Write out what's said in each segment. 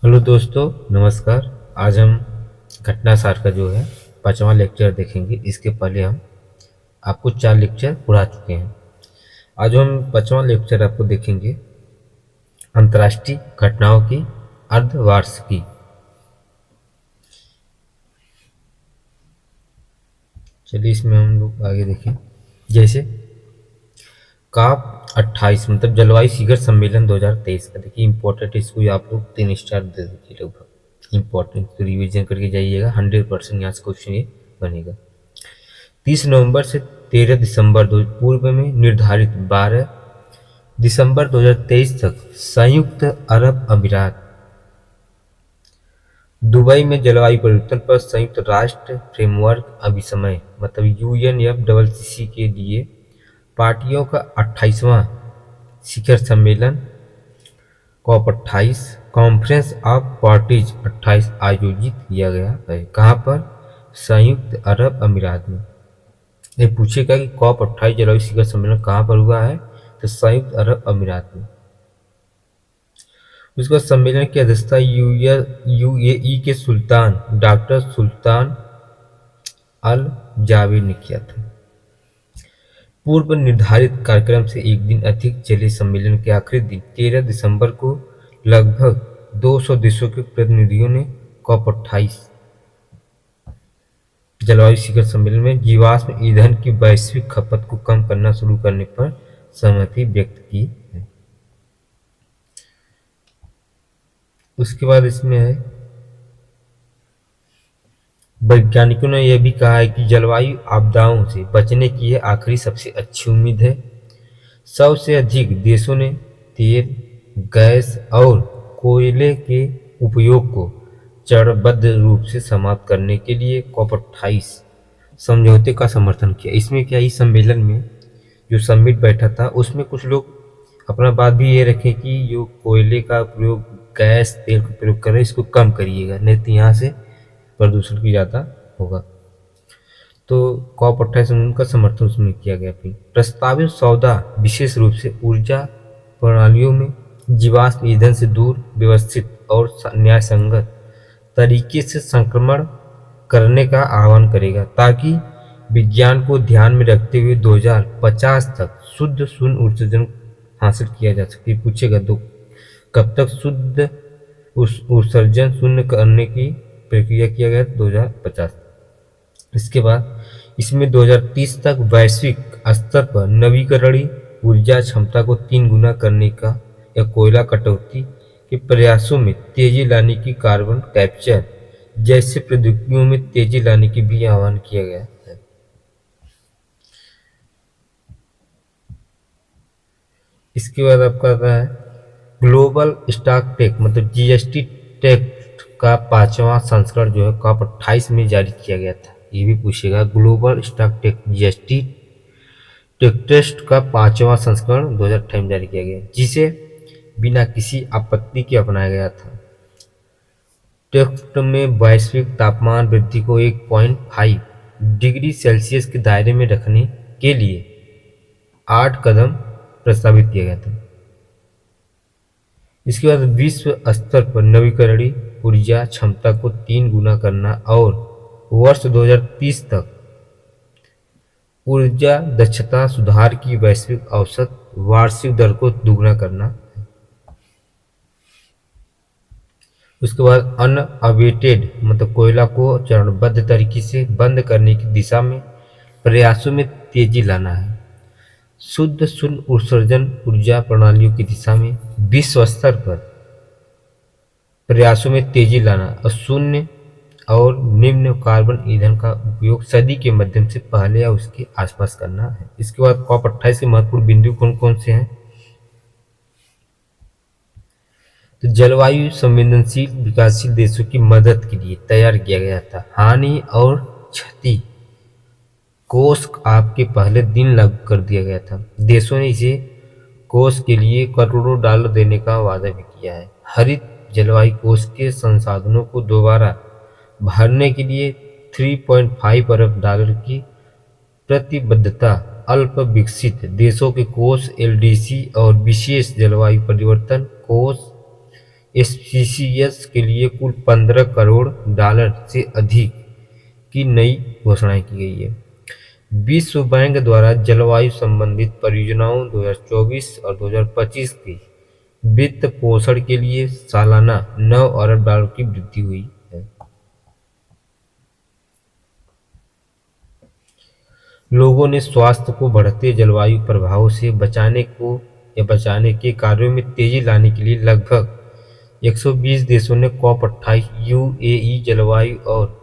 Hello दोस्तों, नमस्कार। आज हम घटना सार का जो है 5वां लेक्चर देखेंगे। इसके पहले हम आपको 4 लेक्चर पढ़ा चुके हैं। आज हम 5वां लेक्चर आपको देखेंगे अंतर्राष्ट्रीय घटनाओं की अर्धवार्षिकी। चलिए इसमें हम लोग आगे देखें। जैसे COP 28 मतलब जलवायु शिखर सम्मेलन 2023 का देखिए इंपॉर्टेंट, इसको आप लोग 3 स्टार दे दीजिए लगभग। इंपॉर्टेंट तो रिविजन करके जाइएगा, 100% यहाँ से क्वेश्चन ये बनेगा। 30 नवंबर से 13 दिसंबर पूर्व में निर्धारित 12 दिसंबर 2023 तक संयुक्त अरब अमीरात दुबई में जलवायु परिवर्तन पर संयुक्त राष्ट्र फ्रेमवर्क अभिसमय मतलब UNFCCC के लिए पार्टियों का 28वां शिखर सम्मेलन COP 28 कॉन्फ्रेंस ऑफ पार्टीज 28 आयोजित किया गया है। कहाँ पर? संयुक्त अरब अमीरात में। ये पूछेगा कि COP 28 जलवायु शिखर सम्मेलन कहाँ पर हुआ है, तो संयुक्त अरब अमीरात में। उसके बाद सम्मेलन की अध्यक्षता UAE के सुल्तान डॉक्टर सुल्तान अल जावेद ने किया था। पूर्व निर्धारित कार्यक्रम से एक दिन अधिक चले सम्मेलन के आखिरी दिन 13 दिसंबर को लगभग 200 देशों के प्रतिनिधियों ने COP 28 जलवायु शिखर सम्मेलन में जीवाश्म ईंधन की वैश्विक खपत को कम करना शुरू करने पर सहमति व्यक्त की है। उसके बाद इसमें है वैज्ञानिकों ने यह भी कहा है कि जलवायु आपदाओं से बचने की यह आखिरी सबसे अच्छी उम्मीद है। सबसे अधिक देशों ने तेल, गैस और कोयले के उपयोग को चरणबद्ध रूप से समाप्त करने के लिए COP 28 समझौते का समर्थन किया। इसमें क्या, इस सम्मेलन में जो समिट बैठा था उसमें कुछ लोग अपना बात भी ये रखें कि जो कोयले का प्रयोग, गैस, तेल का प्रयोग कर रहे हैं इसको कम करिएगा, नहीं तो यहाँ से प्रदूषण की ज़्यादा होगा। तो COP 28 में उनका समर्थन उसमें किया गया। फिर प्रस्तावित सौदा विशेष रूप से ऊर्जा प्रणालियों में जीवाश्म ईंधन से दूर, व्यवस्थित और न्यायसंगत तरीके से संक्रमण करने का आह्वान करेगा, ताकि विज्ञान को ध्यान में रखते हुए 2050 तक शुद्ध शून्य उत्सर्जन हासिल किया जा सके। पूछेगा तो कब तक शुद्ध उत्सर्जन शून्य करने की प्रक्रिया किया गया? 2050। इसके बाद इसमें 2030 तक वैश्विक स्तर पर नवीकरणीय ऊर्जा क्षमता को 3 गुना करने का या कोयला कटौती के प्रयासों में तेजी लाने की, कार्बन कैप्चर जैसे प्रौद्योगिकियों में तेजी लाने की भी आह्वान किया गया है। इसके बाद आपका आता है ग्लोबल स्टॉक टेक मतलब GST टेक का 5वां संस्करण जो है COP 28 में जारी किया गया था। ये भी पूछेगा, global stock take GST take test का 5वां संस्करण 2028 में जारी किया गया, जिसे बिना किसी आपत्ति के अपनाया गया था। टेक्स्ट में वैश्विक तापमान वृद्धि को 1.5 डिग्री सेल्सियस के दायरे में रखने के लिए 8 कदम प्रस्तावित किया गया था। इसके बाद विश्व स्तर पर नवीकरणीय ऊर्जा क्षमता को 3 गुना करना और वर्ष 2030 तक ऊर्जा दक्षता सुधार की वैश्विक औसत वार्षिक दर को दुगना करना। उसके बाद अनअबेटेड मतलब कोयला को चरणबद्ध तरीके से बंद करने की दिशा में प्रयासों में तेजी लाना है। शुद्ध शून्य उत्सर्जन ऊर्जा प्रणालियों की दिशा में विश्व स्तर पर प्रयासों में तेजी लाना और शून्य और निम्न कार्बन ईंधन का उपयोग सदी के मध्यम से पहले या उसके आसपास करना है। इसके बाद COP 28 के महत्वपूर्ण बिंदु कौन कौन से हैं? तो जलवायु संवेदनशील विकासशील देशों की मदद के लिए तैयार किया गया था। हानि और क्षति कोष आपके पहले दिन लागू कर दिया गया था। देशों ने इसे कोष के लिए करोड़ों डॉलर देने का वादा भी किया है। हरित जलवायु कोष के संसाधनों को दोबारा भरने के लिए 3.5 अरब डॉलर की प्रतिबद्धता अल्प विकसित देशों के कोष LDC और विशेष जलवायु परिवर्तन कोष एसपीसीएस के लिए कुल 15 करोड़ डॉलर से अधिक की नई घोषणाएं की गई है। विश्व बैंक द्वारा जलवायु संबंधित परियोजनाओं 2024 और 2025 की वित्त पोषण के लिए सालाना 9 अरब डॉलर की वृद्धि हुई है। लोगों ने स्वास्थ्य को बढ़ते जलवायु प्रभावों से बचाने के कार्यों में तेजी लाने के लिए लगभग 120 देशों ने COP28 यूएई जलवायु और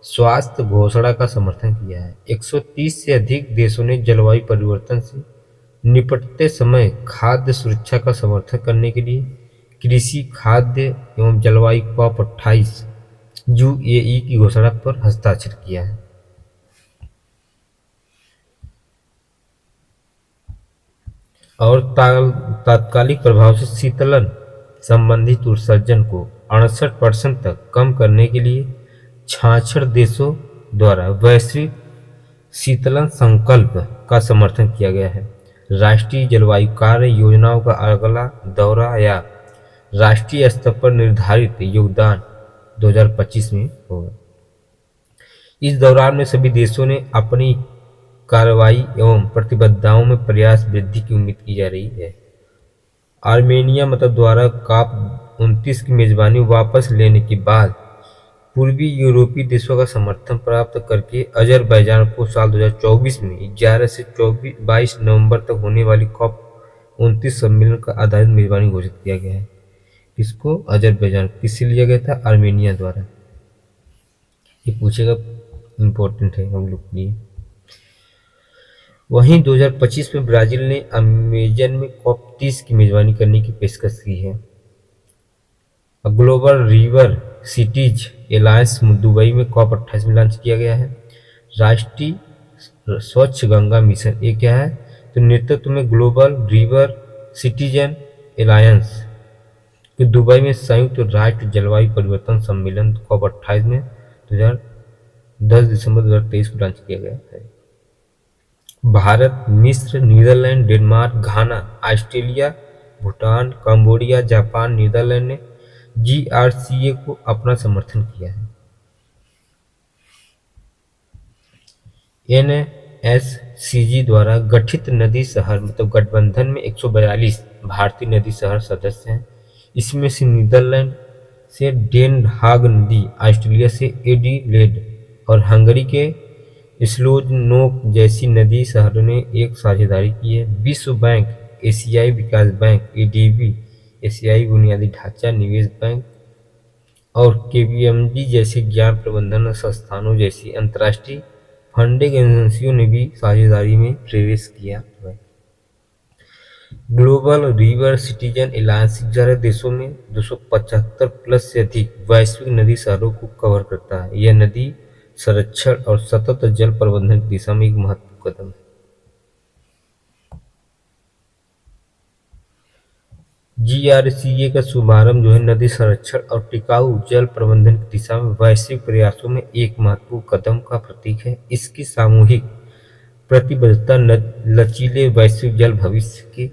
स्वास्थ्य घोषणा का समर्थन किया है। 130 से अधिक देशों ने जलवायु परिवर्तन से निपटते समय खाद्य सुरक्षा का समर्थन करने के लिए कृषि, खाद्य एवं जलवायु COP28 यूएई की घोषणा पर हस्ताक्षर किया है। और तात्कालिक प्रभाव से शीतलन संबंधित उत्सर्जन को 68% तक कम करने के लिए 66 देशों द्वारा वैश्विक शीतलन संकल्प का समर्थन किया गया है। राष्ट्रीय जलवायु कार्य योजनाओं का अगला दौरा या राष्ट्रीय स्तर पर निर्धारित योगदान 2025 में होगा। इस दौरान में सभी देशों ने अपनी कार्रवाई एवं प्रतिबद्धताओं में प्रयास वृद्धि की उम्मीद की जा रही है। आर्मेनिया द्वारा COP29 की मेजबानी वापस लेने के बाद पूर्वी यूरोपीय देशों का समर्थन प्राप्त करके अजरबैजान को साल 2024 में 11 से 22 नवंबर तक होने वाली COP29 सम्मेलन का आधारित मेजबानी घोषित किया गया है। इसको अजरबैजान किससे लिया गया था? आर्मेनिया द्वारा। ये पूछेगा, इम्पोर्टेंट है हम लोग के लिए। वहीं 2025 में ब्राजील ने अमेजन में COP30 की मेजबानी करने की पेशकश की है। Global river cities alliance Dubai में COP28 में लॉन्च किया गया है। राष्ट्रीय स्वच्छ गंगा मिशन, ये क्या है? तो नेतृत्व में ग्लोबल रिवर सिटीजन एलायंस के दुबई में संयुक्त राष्ट्र जलवायु परिवर्तन सम्मेलन COP28 में 10 दिसंबर 2023 को लॉन्च किया गया है। भारत, मिस्र, Netherland, Denmark, Ghana, Australia, Bhutan, Cambodia, Japan, Netherland ने GRCA को अपना समर्थन किया है। NSCG द्वारा गठित नदी शहर गठबंधन में 142 भारतीय नदी शहर सदस्य हैं। इसमें से नीदरलैंड से डेन हाग नदी, ऑस्ट्रेलिया से एडिलेड और हंगरी के स्लोजनोक जैसी नदी शहरों ने एक साझेदारी की है। विश्व बैंक, एशियाई विकास बैंक ADB, एशियाई बुनियादी ढांचा निवेश बैंक और KPMG जैसे ज्ञान प्रबंधन संस्थानों जैसी अंतर्राष्ट्रीय फंडिंग एजेंसियों ने भी साझेदारी में प्रवेश किया है। ग्लोबल रिवर सिटीजन एलायंस 11 देशों में 275 प्लस से अधिक वैश्विक नदी शहरों को कवर करता है। यह नदी संरक्षण और सतत जल प्रबंधन की दिशा में एक महत्वपूर्ण कदम है। GRCA का शुभारंभ नदी संरक्षण और टिकाऊ जल प्रबंधन की दिशा में वैश्विक प्रयासों में एक महत्वपूर्ण कदम का प्रतीक है। इसकी सामूहिक प्रतिबद्धता लचीले वैश्विक जल भविष्य के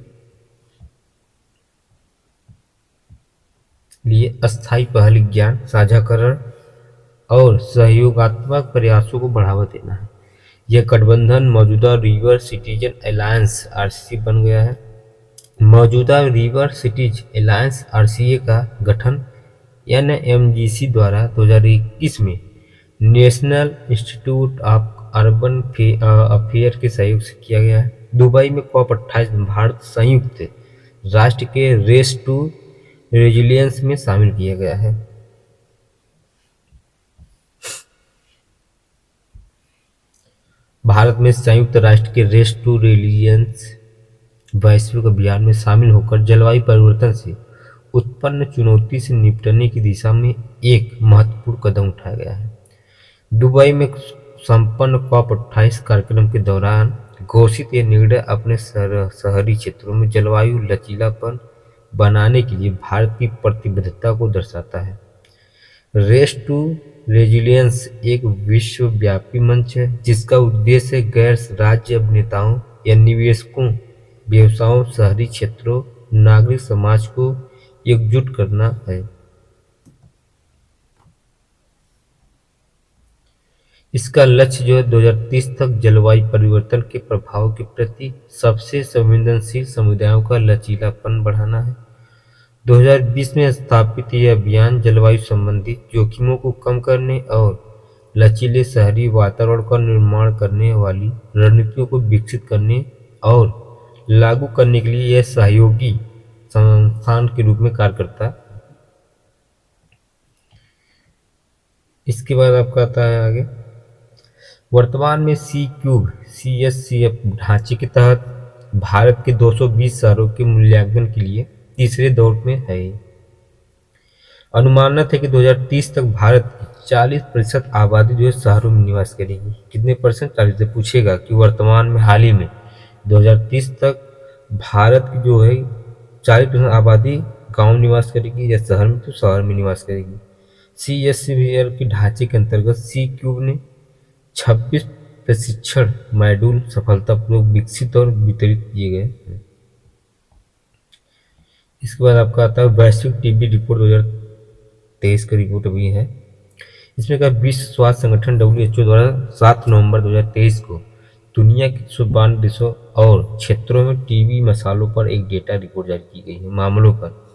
लिए अस्थायी पहल, ज्ञान साझाकरण और सहयोगात्मक प्रयासों को बढ़ावा देना है। यह गठबंधन मौजूदा रिवर सिटीजन एलायंस RCA बन गया है। मौजूदा रिवर सिटीज एलायंस RCA का गठन NMGC द्वारा 2021 में national institute of urban affair के सहयोग से किया गया है। दुबई में COP28 में भारत संयुक्त राष्ट्र के रेस टू रेजिलियंस में शामिल किया गया है। भारत में संयुक्त राष्ट्र के रेस टू रेजिलियंस वैश्विक अभियान में शामिल होकर जलवायु परिवर्तन से उत्पन्न चुनौती से निपटने की दिशा में एक महत्वपूर्ण कदम उठाया गया है। दुबई में संपन्न COP28 कार्यक्रम के दौरान घोषित यह निर्णय अपने शहरी क्षेत्रों में जलवायु लचीलापन बनाने के लिए भारत की प्रतिबद्धता को दर्शाता है। रेस टू रेजिलियंस एक विश्वव्यापी मंच है जिसका उद्देश्य गैर राज्य अभिनेताओं या निवेशकों, व्यवसायों, शहरी क्षेत्रों, नागरिक समाज को एकजुट करना है। इसका लक्ष्य जो है 2030 तक जलवायु परिवर्तन के प्रभाव के प्रति सबसे संवेदनशील समुदायों का लचीलापन बढ़ाना है। 2020 में स्थापित यह अभियान जलवायु संबंधी जोखिमों को कम करने और लचीले शहरी वातावरण का निर्माण करने वाली रणनीतियों को विकसित करने और लागू करने के लिए यह सहयोगी संस्थान के रूप में कार्य करता है। इसके बाद आपका आता है आगे, वर्तमान में सी क्यूब CSCF ढांचे के तहत भारत के 220 शहरों के मूल्यांकन के लिए तीसरे दौर में है। अनुमानित है कि 2030 तक भारत की 40% आबादी जो है शहरों में निवास करेगी। कितने परसेंट? 40 से पूछेगा कि वर्तमान में हाल ही में 2030 तक भारत की जो है 40% आबादी गांव में निवास करेगी या शहर में, तो शहर में निवास करेगी। CSCF के ढांचे के अंतर्गत सी क्यूब ने 26 प्रशिक्षण मॉड्यूल सफलतापूर्वक विकसित और वितरित किए गए। इसके बाद आपका आता है वैश्विक टीबी रिपोर्ट 2023 का रिपोर्ट अभी है। इसमें कहा विश्व स्वास्थ्य संगठन WHO द्वारा 7 नवंबर 2023 को दुनिया के 192 देशों और क्षेत्रों में टीबी मसालों पर एक डेटा रिपोर्ट जारी की गई है। मामलों पर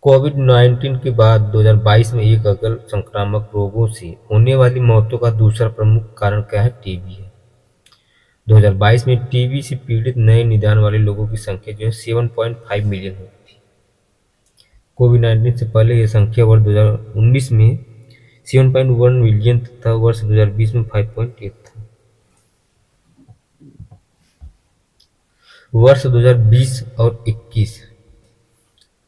कोविड-19 के बाद 2022 में एक अगल संक्रामक रोगों से होने वाली मौतों का दूसरा प्रमुख कारण क्या है? टीबी है। 2022 में टीबी से पीड़ित नए निदान वाले लोगों की संख्या जो है 7.5 मिलियन हुई थी। कोविड-19 से पहले यह संख्या वर्ष 2019 में 7.1 मिलियन तथा वर्ष 2020 में 5.8 था। वर्ष 2020 और 21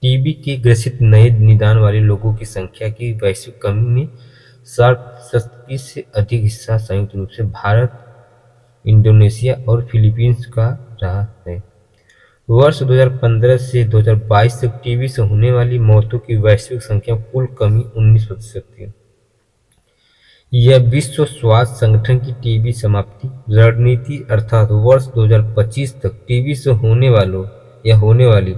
टीबी के ग्रसित नए निदान वाले लोगों की संख्या की वैश्विक कमी में 60% से अधिक हिस्सा संयुक्त रूप से भारत, इंडोनेशिया और फिलीपींस का रहा है। वर्ष 2015 से 2022 तक टीबी से होने वाली मौतों की वैश्विक संख्या कुल कमी 19% थी। यह विश्व स्वास्थ्य संगठन की टीबी समाप्ति रणनीति अर्थात वर्ष 2025 तक टीबी से होने वाली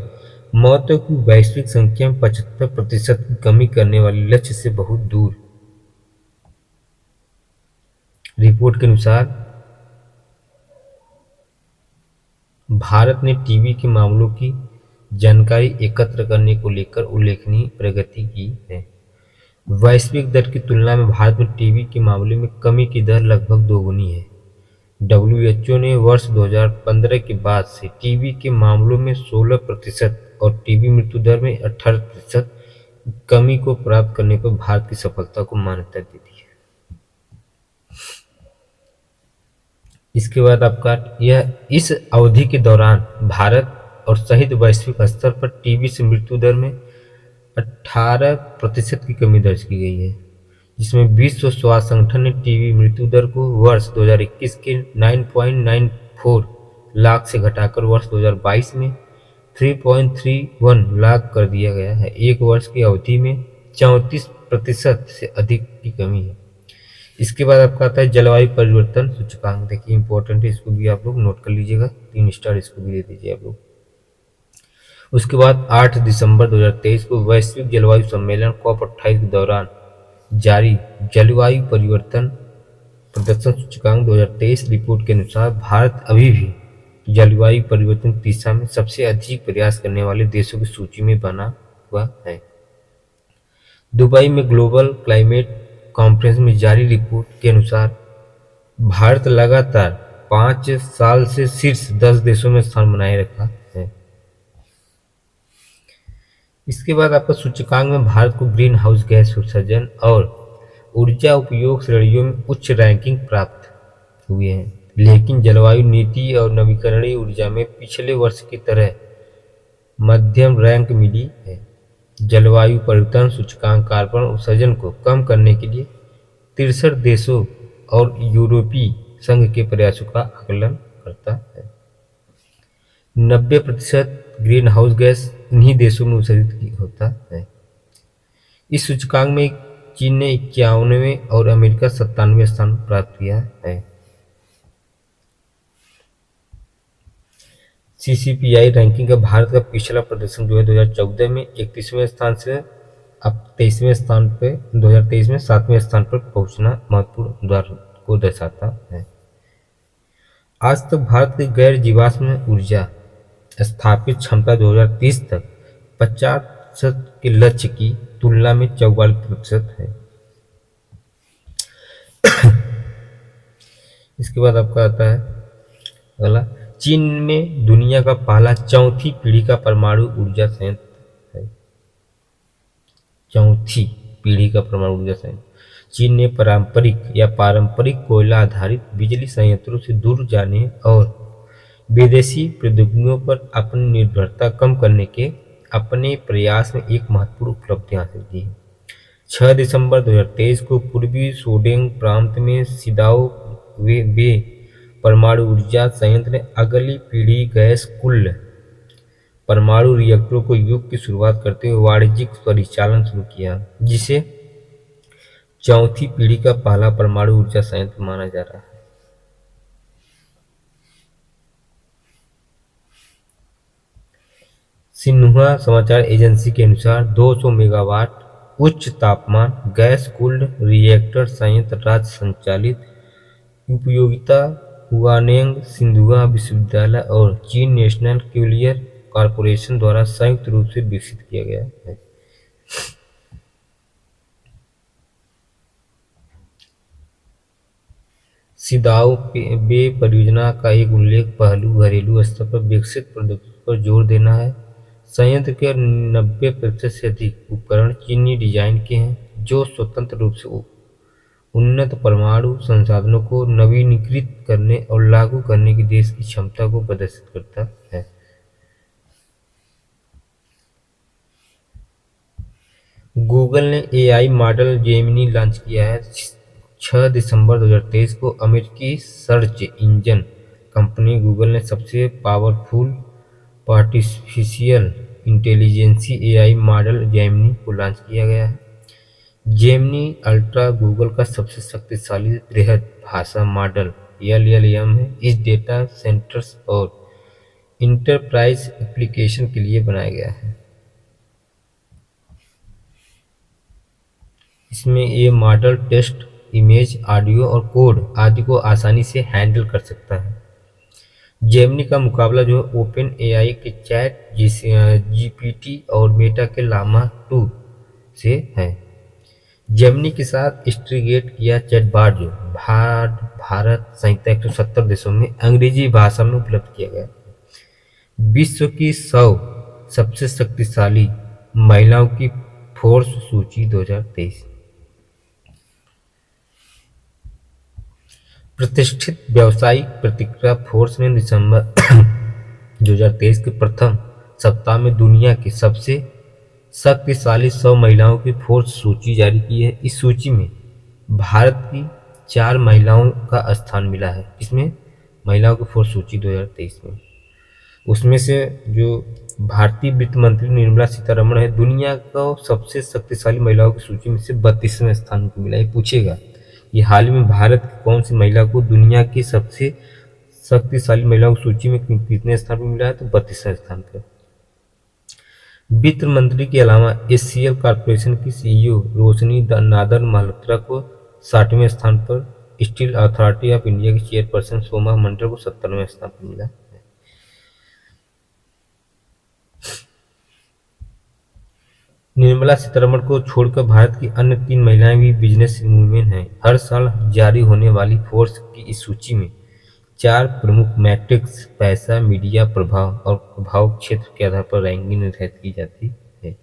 मौतों की वैश्विक संख्या में 75% की कमी करने वाले लक्ष्य से बहुत दूर। रिपोर्ट के अनुसार भारत ने टीबी के मामलों की जानकारी एकत्र करने को लेकर उल्लेखनीय प्रगति की है। वैश्विक दर की तुलना में भारत में टीबी के मामले में कमी की दर लगभग दोगुनी है। WHO ने वर्ष 2015 के बाद से टीबी के मामलों में 16% और टीबी मृत्यु दर में 18% कमी को प्राप्त करने पर भारत की सफलता को मान्यता दी है। इसके बाद आपका यह इस अवधि के दौरान भारत और सहित वैश्विक स्तर पर टीबी से मृत्यु दर में 18% की कमी दर्ज की गई है, जिसमें विश्व स्वास्थ्य संगठन ने टीबी मृत्यु दर को वर्ष 2021 के 9.94 लाख से घटाकर वर्ष 2022 में 3.31 लाख कर दिया गया है। एक वर्ष की अवधि में 34% से अधिक की कमी है। इसके बाद आपका आता है जलवायु परिवर्तन सूचकांक। देखिए इंपॉर्टेंट है, इसको भी आप लोग नोट कर लीजिएगा, 3 स्टार इसको भी दे दीजिए आप लोग। उसके बाद 8 दिसंबर 2023 को वैश्विक जलवायु सम्मेलन COP28 के दौरान जारी जलवायु परिवर्तन प्रदर्शन सूचकांक 2023 रिपोर्ट के अनुसार भारत अभी भी जलवायु परिवर्तन की दिशा में सबसे अधिक प्रयास करने वाले देशों की सूची में बना हुआ है। दुबई में ग्लोबल क्लाइमेट कॉन्फ्रेंस में जारी रिपोर्ट के अनुसार भारत लगातार 5 साल से शीर्ष 10 देशों में स्थान बनाए रखा है। इसके बाद आपका सूचकांक में भारत को ग्रीन हाउस गैस उत्सर्जन और ऊर्जा उपयोग श्रेणियों में उच्च रैंकिंग प्राप्त हुए हैं, लेकिन जलवायु नीति और नवीकरणीय ऊर्जा में पिछले वर्ष की तरह मध्यम रैंक मिली है। जलवायु परिवर्तन सूचकांक कार्बन उत्सर्जन को कम करने के लिए 63 देशों और यूरोपीय संघ के प्रयासों का आकलन करता है। 90% ग्रीन हाउस गैस इन्हीं देशों में उत्सर्जित होता है। इस सूचकांक में चीन ने 51वें और अमेरिका 97वें स्थान प्राप्त किया है। CCPI रैंकिंग का भारत का पिछला प्रदर्शन जो है 2014 में 31वें स्थान से अब 23वें स्थान पे 2023 में 7वें स्थान पर पहुंचना महत्वपूर्ण सुधार को दर्शाता है। आज तक भारत की गैर जीवाश्म ऊर्जा स्थापित क्षमता 2030 तक 50% के लक्ष्य की तुलना में 44% है। इसके बाद आपका आता है अगला, चीन में दुनिया का पहला चौथी पीढ़ी का परमाणु ऊर्जा संयंत्र है। चौथी पीढ़ी का परमाणु ऊर्जा संयंत्र चीन ने पारंपरिक कोयला आधारित बिजली संयंत्रों से दूर जाने और विदेशी प्रौद्योगिकियों पर अपनी निर्भरता कम करने के अपने प्रयास में एक महत्वपूर्ण उपलब्धि हासिल की है। 6 दिसंबर 2023 को पूर्वी सोडेंग प्रांत में सिदाओ वे परमाणु ऊर्जा संयंत्र ने अगली पीढ़ी गैस कुल्ड परमाणु रिएक्टरों को युग की शुरुआत करते हुए वाणिज्यिक परिचालन शुरू किया, जिसे चौथी पीढ़ी का पहला परमाणु ऊर्जा संयंत्र माना जा रहा है। सिन्हुआ समाचार एजेंसी के अनुसार 200 मेगावाट उच्च तापमान गैस कूल्ड रिएक्टर संयंत्र राज्य संचालित उपयोगिता हुआनेंग सिन्हुआ विश्वविद्यालय और चीन नेशनल न्यूक्लियर कॉरपोरेशन द्वारा संयुक्त रूप से विकसित किया गया है। सिदाओ बे परियोजना का एक उल्लेख पहलू घरेलू स्तर पर विकसित प्रौद्योगिकी पर जोर देना है। संयंत्र के 90% से अधिक उपकरण चीनी डिजाइन के हैं, जो स्वतंत्र रूप से उन्नत परमाणु संसाधनों को नवीनीकृत करने और लागू करने की देश की क्षमता को प्रदर्शित करता है। गूगल ने AI मॉडल जेमिनी लॉन्च किया है। 6 दिसंबर 2023 को अमेरिकी सर्च इंजन कंपनी गूगल ने सबसे powerful artificial intelligence AI model Gemini को लॉन्च किया गया है। जेमिनी अल्ट्रा गूगल का सबसे शक्तिशाली बृहद भाषा मॉडल LLM है। इस डेटा सेंटर्स और इंटरप्राइज एप्लीकेशन के लिए बनाया गया है। इसमें ये मॉडल टेक्स्ट, इमेज, ऑडियो और कोड आदि को आसानी से हैंडल कर सकता है। जेमिनी का मुकाबला जो है ओपन AI के चैट GPT और मेटा के लामा 2 से है। जेमिनी के साथ इंटीग्रेट किया चैटबॉट जो भारत सहित 170 देशों में अंग्रेजी भाषा में उपलब्ध किया गया। विश्व की 100 सबसे शक्तिशाली महिलाओं की फोर्स सूची 2023। प्रतिष्ठित व्यावसायिक प्रतिक्रिया फोर्स ने दिसंबर 2023 के प्रथम सप्ताह में दुनिया की सबसे शक्तिशाली 100 महिलाओं की फोर्स सूची जारी की है। इस सूची में भारत की 4 महिलाओं का स्थान मिला है। इसमें महिलाओं की फोर्स सूची 2023 में, उसमें से जो भारतीय वित्त मंत्री निर्मला सीतारमण है, दुनिया को सबसे शक्तिशाली महिलाओं की सूची में से 32वें स्थान को मिला। ये पूछेगा कि हाल ही में भारत की कौन सी महिला को दुनिया की सबसे शक्तिशाली महिलाओं की सूची में कितने स्थान पर मिला है, तो 32वें स्थान पर। वित्त मंत्री के अलावा HCL कॉरपोरेशन की CEO रोशनी नादर मल्होत्रा को 60वें स्थान पर, स्टील अथॉरिटी ऑफ इंडिया की चेयरपर्सन सोमा मंडल को 70वें स्थान पर मिला। निर्मला सीतारमण को छोड़कर भारत की अन्य 3 महिलाएं भी बिजनेस वुमेन हैं। हर साल जारी होने वाली फोर्स की इस सूची में 4 प्रमुख मैट्रिक्स पैसा, मीडिया प्रभाव और प्रभाव क्षेत्र के आधार पर रैंकिंग निर्धारित की जाती है।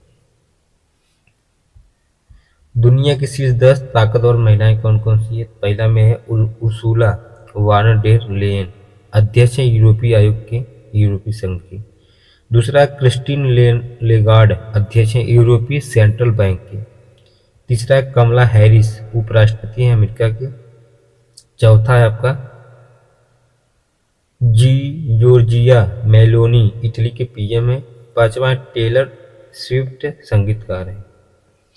दुनिया की शीर्ष 10 ताकतवर महिलाएं कौन कौन सी है? पहला में है उर्सुला वॉन डेर लेयन, अध्यक्ष है यूरोपीय आयोग के, यूरोपीय संघ की। दूसरा क्रिस्टीन लेगार्ड, अध्यक्ष हैं यूरोपीय सेंट्रल बैंक के। तीसरा है कमला हैरिस, उपराष्ट्रपति हैं अमेरिका के। चौथा है आपका जॉर्जिया मेलोनी, इटली के PM है। पांचवा टेलर स्विफ्ट, संगीतकार है।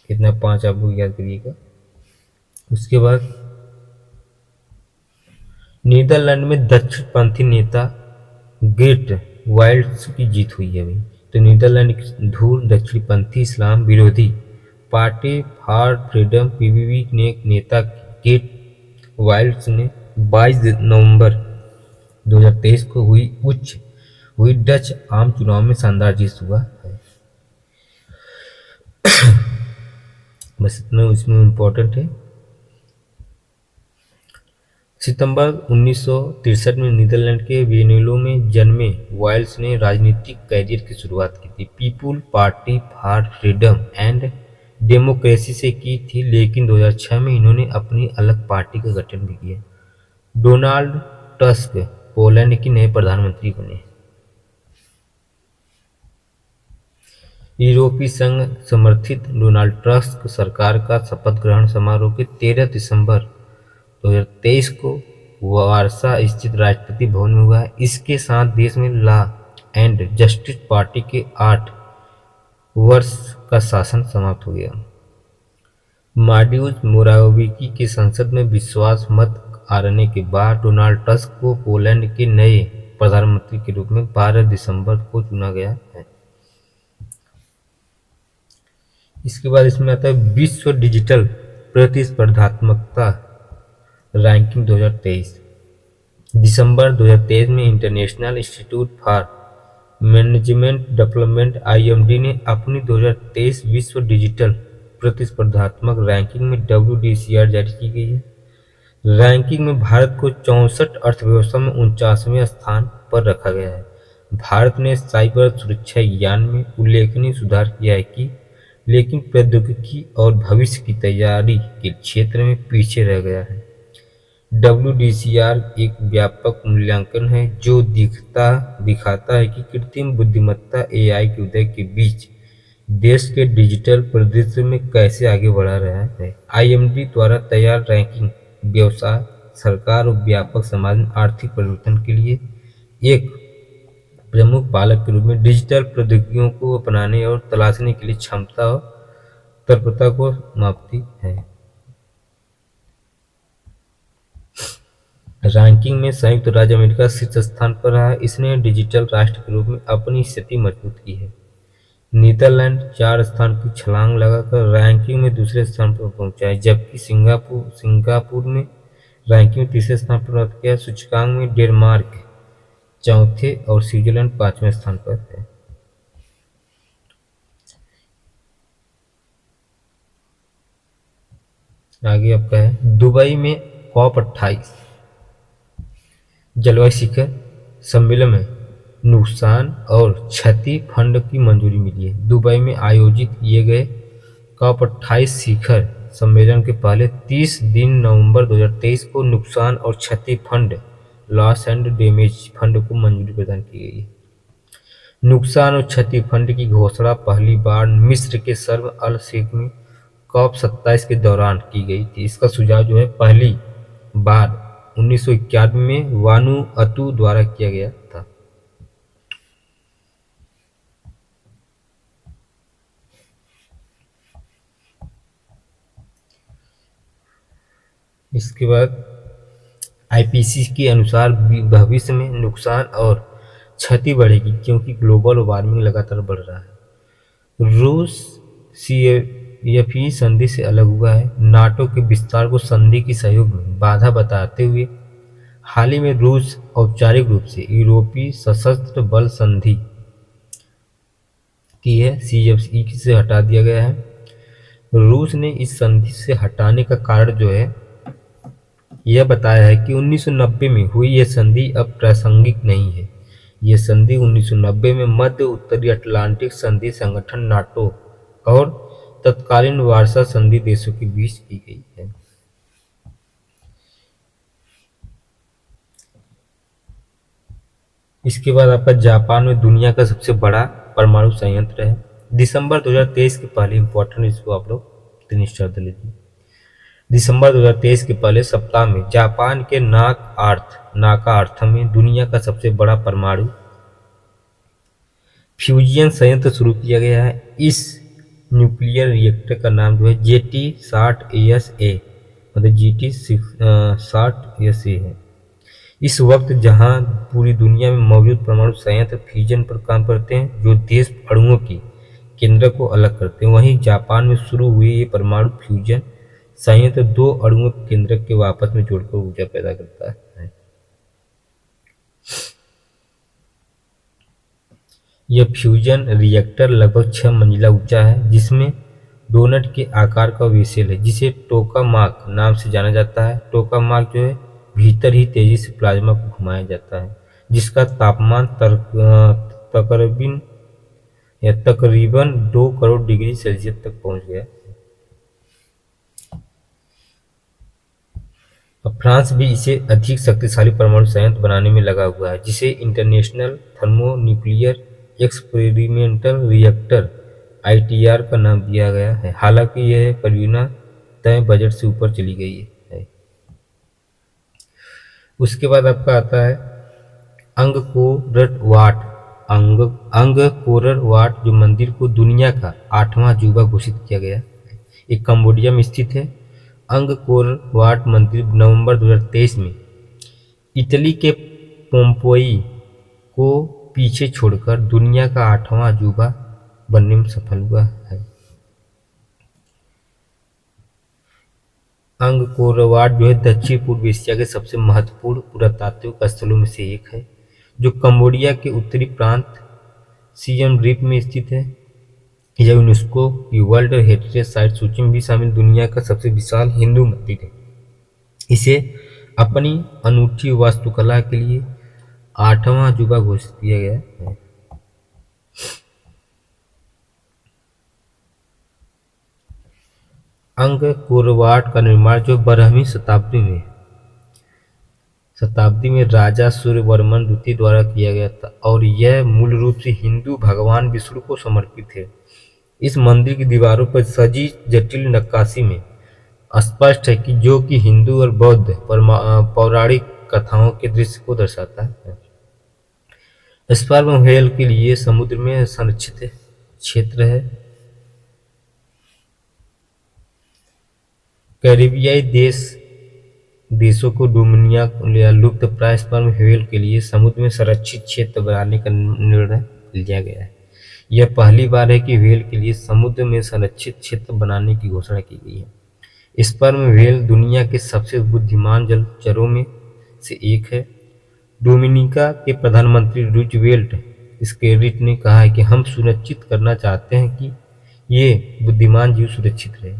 इतना 5 आप लोग याद करिएगा। उसके बाद नीदरलैंड में दक्षिणपंथी नेता गेर्ट वाइल्ड्स की जीत हुई है अभी। तो नीदरलैंड की धूर दक्षिणपंथी इस्लाम विरोधी पार्टी फॉर फ्रीडम पीवीपी ने नेता केट वाइल्ड्स ने 22 नवंबर 2023 को हुई डच आम चुनाव में शानदार जीत हुआ है। बस इतना इसमें इम्पोर्टेंट है। सितंबर 1963 में नीदरलैंड के वेनेलो में जन्मे वाइल्ड्स ने राजनीतिक करियर की शुरुआत की थी। People party for freedom and democracy से की थी, लेकिन 2006 में इन्होंने अपनी अलग पार्टी का गठन भी किया। डोनाल्ड टस्क पोलैंड के नए प्रधानमंत्री बने। यूरोपीय संघ समर्थित डोनाल्ड टस्क सरकार का शपथ ग्रहण समारोह के 13 दिसंबर 2023 को वारसा स्थित राष्ट्रपति भवन में हुआ है। इसके साथ देश में लॉ एंड जस्टिस पार्टी के 8 वर्ष का शासन समाप्त हो गया। मार्ड्यूज मोराविकी के संसद में विश्वास मत हारने के बाद डोनाल्ड टस्क को पोलैंड के नए प्रधानमंत्री के रूप में 12 दिसंबर को चुना गया है। इसके बाद इसमें आता है विश्व डिजिटल प्रतिस्पर्धात्मकता रैंकिंग 2023। दिसंबर 2023 में international institute for management development IMD ने अपनी 2023 विश्व डिजिटल प्रतिस्पर्धात्मक रैंकिंग में WDCR जारी की गई है। रैंकिंग में भारत को 64 अर्थव्यवस्था में 49वें स्थान पर रखा गया है। भारत ने साइबर सुरक्षा ज्ञान में उल्लेखनीय सुधार किया है लेकिन प्रौद्योगिकी और भविष्य की तैयारी के क्षेत्र में पीछे रह गया है। WDCR एक व्यापक मूल्यांकन है जो दिखाता है कि कृत्रिम बुद्धिमत्ता AI के उदय के बीच देश के डिजिटल परिदृश्य में कैसे आगे बढ़ा रहा है। IMD द्वारा तैयार रैंकिंग व्यवसाय, सरकार और व्यापक समाज में आर्थिक परिवर्तन के लिए एक प्रमुख पालक के रूप में डिजिटल प्रौद्योगिकियों को अपनाने और तलाशने के लिए क्षमता और तत्परता को मापती है। रैंकिंग में संयुक्त राज्य अमेरिका शीर्ष स्थान पर रहा है। इसने डिजिटल राष्ट्र के रूप में अपनी स्थिति मजबूत की है। नीदरलैंड 4 स्थान की छलांग लगाकर रैंकिंग में दूसरे स्थान पर पहुंचा है, जबकि सिंगापुर ने रैंकिंग में तीसरे स्थान पर प्राप्त किया। सूचकांक में डेनमार्क चौथे और स्विट्जरलैंड 5वें स्थान पर है। आगे आपका है दुबई में COP28 जलवायु शिखर सम्मेलन में नुकसान और क्षति फंड की मंजूरी मिली है। दुबई में आयोजित किए गए COP28 शिखर सम्मेलन के पहले 30 दिन नवंबर 2023 को नुकसान और क्षति fund loss and damage fund को मंजूरी प्रदान की गई है। नुकसान और क्षति फंड की घोषणा पहली बार मिस्र के शर्म अल शेख में COP27 के दौरान की गई थी। इसका सुझाव जो है पहली बार 1991 में वानुअतु द्वारा किया गया था। इसके बाद IPCC के अनुसार भविष्य में नुकसान और क्षति बढ़ेगी क्योंकि ग्लोबल वार्मिंग लगातार बढ़ रहा है। रूस CFE संधि से अलग हुआ है। नाटो के विस्तार को संधि की सहयोग में बाधा बताते हुए हाल ही में रूस औपचारिक रूप से यूरोपीय सशस्त्र बल संधि की है CFE से हटा दिया गया है। रूस ने इस संधि से हटाने का कारण जो है यह बताया है कि 1990 में हुई यह संधि अब प्रासंगिक नहीं है। यह संधि 1990 में मध्य उत्तरी अटलांटिक संधि संगठन नाटो और तत्कालीन वार्सा संधि देशों के बीच की गई है। इसके बाद आपका जापान में दुनिया का सबसे बड़ा परमाणु संयंत्र है। दिसंबर 2023 के पहले इंपॉर्टेंट, इसको आप लोग 3 स्टार दे लीजिए। दिसंबर 2023 के पहले सप्ताह में जापान के नाका अर्थ में दुनिया का सबसे बड़ा परमाणु फ्यूजन संयंत्र शुरू किया गया है। इस न्यूक्लियर रिएक्टर का नाम जो है GT60SA मतलब GT60SA है। इस वक्त जहां पूरी दुनिया में मौजूद परमाणु संयंत्र फ्यूजन पर काम करते हैं, जो देश अणुओं की केंद्र को अलग करते हैं, वहीं जापान में शुरू हुए ये परमाणु फ्यूजन संयंत्र दो अणुओं के केंद्र के आपस में जोड़कर ऊर्जा पैदा करता है। यह फ्यूजन रिएक्टर लगभग 6 मंजिला ऊंचा है, जिसमें डोनट के आकार का वेसल है, जिसे टोकामाक नाम से जाना जाता है। टोकामाक जो है, भीतर ही तेजी से प्लाज्मा को घुमाया जाता है, जिसका तापमान तकरीबन 2 करोड़ डिग्री सेल्सियस तक पहुंच गया। अब फ्रांस भी इसे अधिक शक्तिशाली परमाणु संयंत्र बनाने में लगा हुआ है, जिसे international thermonuclear experimental reactor (ITR) का नाम दिया गया है। हालांकि यह परियोजना तय बजट से ऊपर चली गई है। उसके बाद आपका आता है अंगकोरर वाट, जो मंदिर को दुनिया का 8वां अजूबा घोषित किया गया। ये कंबोडिया में स्थित है। अंगकोरर वाट मंदिर नवंबर 2023 में इटली के पोम्पेई को पीछे छोड़कर दुनिया का 8वां अजूबा बनने में सफल हुआ है। अंगकोर वाट जो है दक्षिण पूर्व एशिया के सबसे महत्वपूर्ण पुरातात्विक स्थलों में से एक है, जो कंबोडिया के उत्तरी प्रांत सियम द्वीप में स्थित है। यह यूनेस्को की वर्ल्ड हेरिटेज साइट सूची में भी शामिल दुनिया का सबसे विशाल हिंदू मंदिर है। इसे अपनी अनूठी वास्तुकला के लिए 8वां अजूबा घोषित किया गया है। अंगकोर वाट का निर्माण जो 12वीं शताब्दी में राजा सूर्यवर्मन द्वितीय द्वारा किया गया था, और यह मूल रूप से हिंदू भगवान विष्णु को समर्पित है। इस मंदिर की दीवारों पर सजी जटिल नक्काशी में स्पष्ट है कि जो कि हिंदू और बौद्ध पौराणिक कथाओं के दृश्य को दर्शाता है। स्पर्म व्हेल के लिए समुद्र में संरक्षित क्षेत्र है। कैरिबियाई देशों को डोमिनिया या लुप्तप्राय स्पर्म व्हेल के लिए समुद्र में संरक्षित क्षेत्र बनाने का निर्णय लिया गया है। यह पहली बार है कि व्हेल के लिए समुद्र में संरक्षित क्षेत्र बनाने की घोषणा की गई है। स्पर्म व्हेल दुनिया के सबसे बुद्धिमान जलचरों में से एक है। डोमिनिका के प्रधानमंत्री रूजवेल्ट स्केरिट ने कहा है कि हम सुनिश्चित करना चाहते हैं कि ये बुद्धिमान जीव सुरक्षित रहे।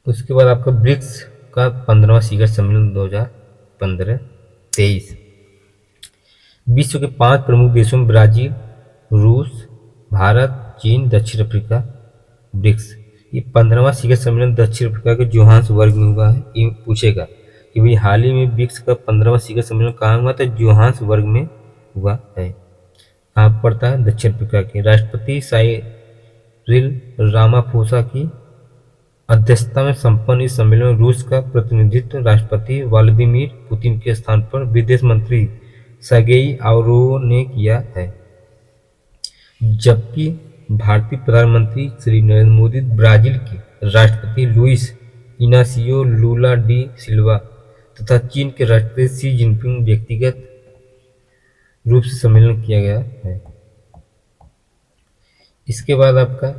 उसके बाद आपका ब्रिक्स का 15वां शिखर सम्मेलन 2015-23। विश्व के 5 प्रमुख देशों में ब्राजील, रूस, भारत, चीन, दक्षिण अफ्रीका। ब्रिक्स ये 15वां शिखर सम्मेलन दक्षिण अफ्रीका के जोहान्सबर्ग में हुआ है। ये पूछेगा कि भाई हाल ही में ब्रिक्स का 15वां शिखर सम्मेलन कहाँ हुआ, तो जोहान्सबर्ग में हुआ है। कहाँ पड़ता है? दक्षिण अफ्रीका के। राष्ट्रपति साइरिल रामाफोसा की अध्यक्षता में संपन्न इस सम्मेलन में रूस का प्रतिनिधित्व राष्ट्रपति व्लादिमीर पुतिन के स्थान पर विदेश मंत्री सर्गेई लाव्रोव ने किया है, जबकि भारतीय प्रधानमंत्री श्री नरेंद्र मोदी, ब्राजील के राष्ट्रपति लुइस इनासियो लूला डी सिल्वा तथा चीन के राष्ट्रपति शी जिनपिंग व्यक्तिगत रूप से सम्मेलन किया गया है। इसके बाद आपका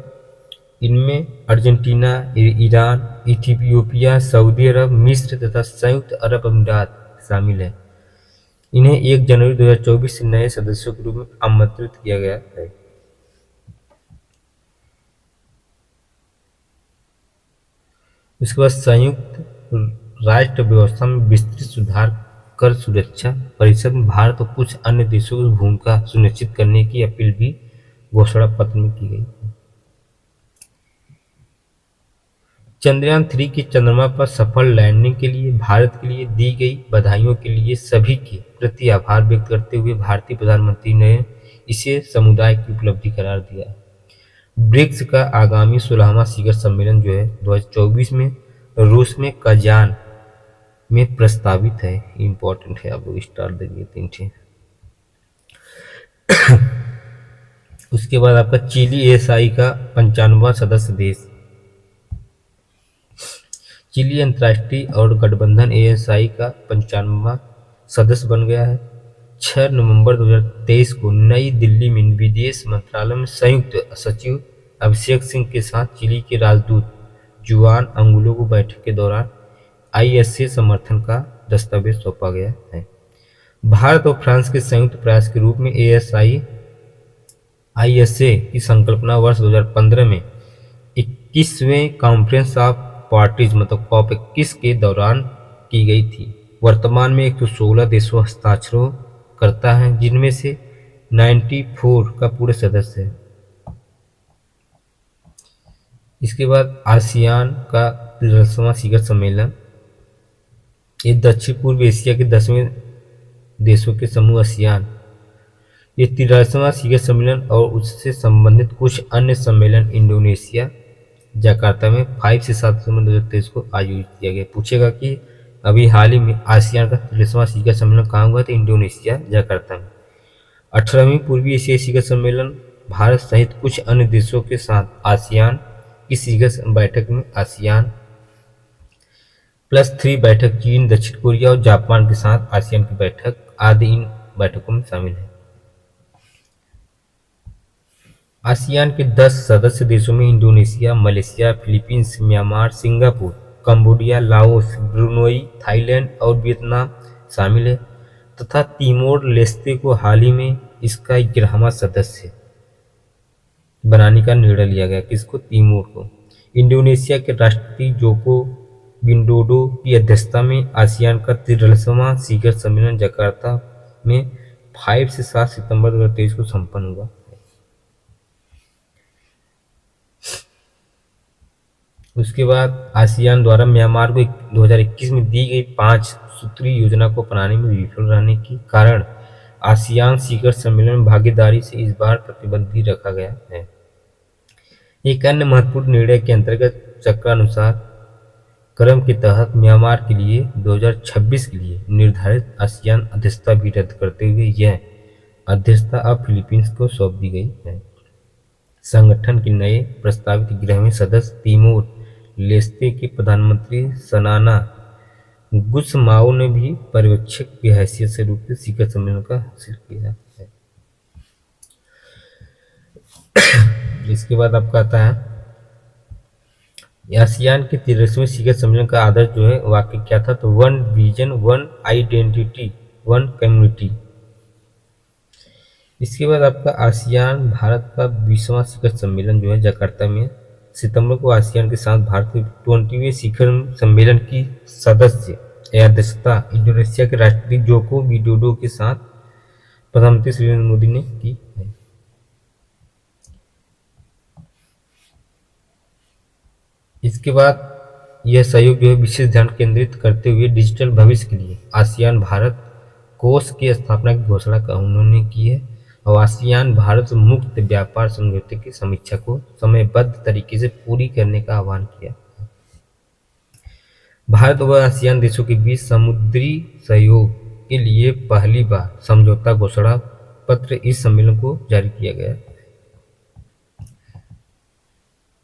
इनमें अर्जेंटीना, ईरान, इथियोपिया, सऊदी अरब, मिस्र तथा संयुक्त अरब अमीरात शामिल है। इन्हें 1 जनवरी 2024 से नए सदस्यों के रूप में आमंत्रित किया गया है। उसके बाद संयुक्त राष्ट्र व्यवस्था में विस्तृत सुधार कर सुरक्षा परिषद में भारत और कुछ अन्य देशों की भूमिका सुनिश्चित करने की अपील भी घोषणा पत्र में की गई। चंद्रयान 3 की चंद्रमा पर सफल लैंडिंग के लिए भारत के लिए दी गई बधाइयों के लिए सभी के प्रति आभार व्यक्त करते हुए भारतीय प्रधानमंत्री ने इसे समुदाय की उपलब्धि करार दिया। ब्रिक्स का आगामी 16वां शिखर सम्मेलन जो है 2024 में रूस में कजान में प्रस्तावित है। इम्पोर्टेंट है, आप लोग स्टार देंगे 3 ठे। उसके बाद आपका चिली ASI का 95वां सदस्य देश। चिली अंतर्राष्ट्रीय और गठबंधन ASI का 95वां सदस्य बन गया है। 6 नवंबर 2023 को नई दिल्ली में विदेश मंत्रालय में संयुक्त सचिव अभिषेक सिंह के साथ चिली के राजदूत जुआन अंगुलो को बैठक के दौरान ISA समर्थन का दस्तावेज सौंपा गया है। भारत और फ्रांस के संयुक्त प्रयास के रूप में ISA की संकल्पना वर्ष 2015 में 21वें कॉन्फ्रेंस ऑफ पार्टीज मतलब COP21 के दौरान की गई थी। वर्तमान में 116 देशों हस्ताक्षरों करता है, जिनमें से 94 का पूरे सदस्य है। इसके बाद आसियान का 10वां शिखर सम्मेलन, ये दक्षिण पूर्व एशिया के 10वें देशों के समूह आसियान, ये 83वां शिखर सम्मेलन और उससे संबंधित कुछ अन्य सम्मेलन इंडोनेशिया जकार्ता में 5 से 7 सितंबर 2023 को आयोजित किया गया। पूछेगा कि अभी हाल ही में आसियान का 43वां शिखर सम्मेलन कहाँ हुआ? तो इंडोनेशिया जकार्ता में। 18वीं पूर्वी एशियाई शिखर सम्मेलन भारत सहित कुछ अन्य देशों के साथ आसियान की शिखर बैठक में आसियान +3 बैठक चीन, दक्षिण कोरिया और जापान के साथ आसियान की बैठक आदि इन बैठकों में शामिल है। आसियान के 10 सदस्य देशों में Indonesia, Malaysia, Philippines, Myanmar, Singapore, Cambodia, Laos, Brunei, Thailand और वियतनाम शामिल है तथा तिमोर लेस्ते को हाल ही में इसका 11वां सदस्य बनाने का निर्णय लिया गया। किसको? तिमोर को। इंडोनेशिया के राष्ट्रपति जोको विडोडो की अध्यक्षता में आसियान का 43वां शिखर सम्मेलन जकार्ता में 5 से 7 सितंबर 2023 को संपन्न हुआ। उसके बाद आसियान द्वारा म्यांमार को 2021 में दी गई 5 सूत्रीय योजना को अपनाने में विफल रहने के कारण आसियान शिखर सम्मेलन में भागीदारी से इस बार प्रतिबंध रखा गया है। एक अन्य महत्वपूर्ण निर्णय के अंतर्गत चक्रानुसार क्रम के तहत म्यांमार के लिए 2026 के लिए निर्धारित आसियान अध्यक्षता भी रद्द करते हुए यह अध्यक्षता अब फिलीपींस को सौंप दी गई है। संगठन के नए प्रस्तावित 11वें सदस्य तिमोर लेस्ते के प्रधानमंत्री सनाना गुसमाओ ने भी पर्यवेक्षक की हैसियत से रूप से शिखर सम्मेलन का हासिल किया है। इसके बाद आपका आता है आसियान के 13वें शिखर सम्मेलन का आदर्श जो है वाक्य क्या था? तो 1 विजन 1 आइडेंटिटी 1 कम्युनिटी। इसके बाद आपका आसियान भारत का 20वां शिखर सम्मेलन जो है जकार्ता में सितंबर को आसियान के साथ भारत के 20वें शिखर सम्मेलन की सदस्य अध्यक्षता इंडोनेशिया के राष्ट्रपति जोको विडोडो के साथ प्रधानमंत्री श्री नरेंद्र मोदी ने की है। इसके बाद यह सहयोग जो है विशेष ध्यान केंद्रित करते हुए डिजिटल भविष्य के लिए आसियान भारत कोष की स्थापना की घोषणा का उन्होंने की है और आसियान भारत मुक्त व्यापार समझौते की समीक्षा को समयबद्ध तरीके से पूरी करने का आह्वान किया। भारत व आसियान देशों के बीच समुद्री सहयोग के लिए पहली बार समझौता घोषणा पत्र इस सम्मेलन को जारी किया गया।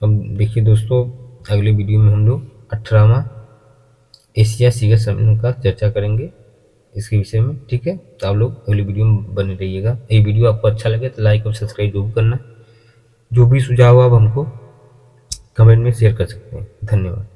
अब देखिए दोस्तों, अगले वीडियो में हम लोग 18वां एशिया शिखर सम्मेलन का चर्चा करेंगे इसके विषय में। ठीक है, तो आप लोग अगली वीडियो में बने रहिएगा। ये वीडियो आपको अच्छा लगे तो लाइक और सब्सक्राइब जरूर करना। जो भी सुझाव आप हमको कमेंट में शेयर कर सकते हैं। धन्यवाद।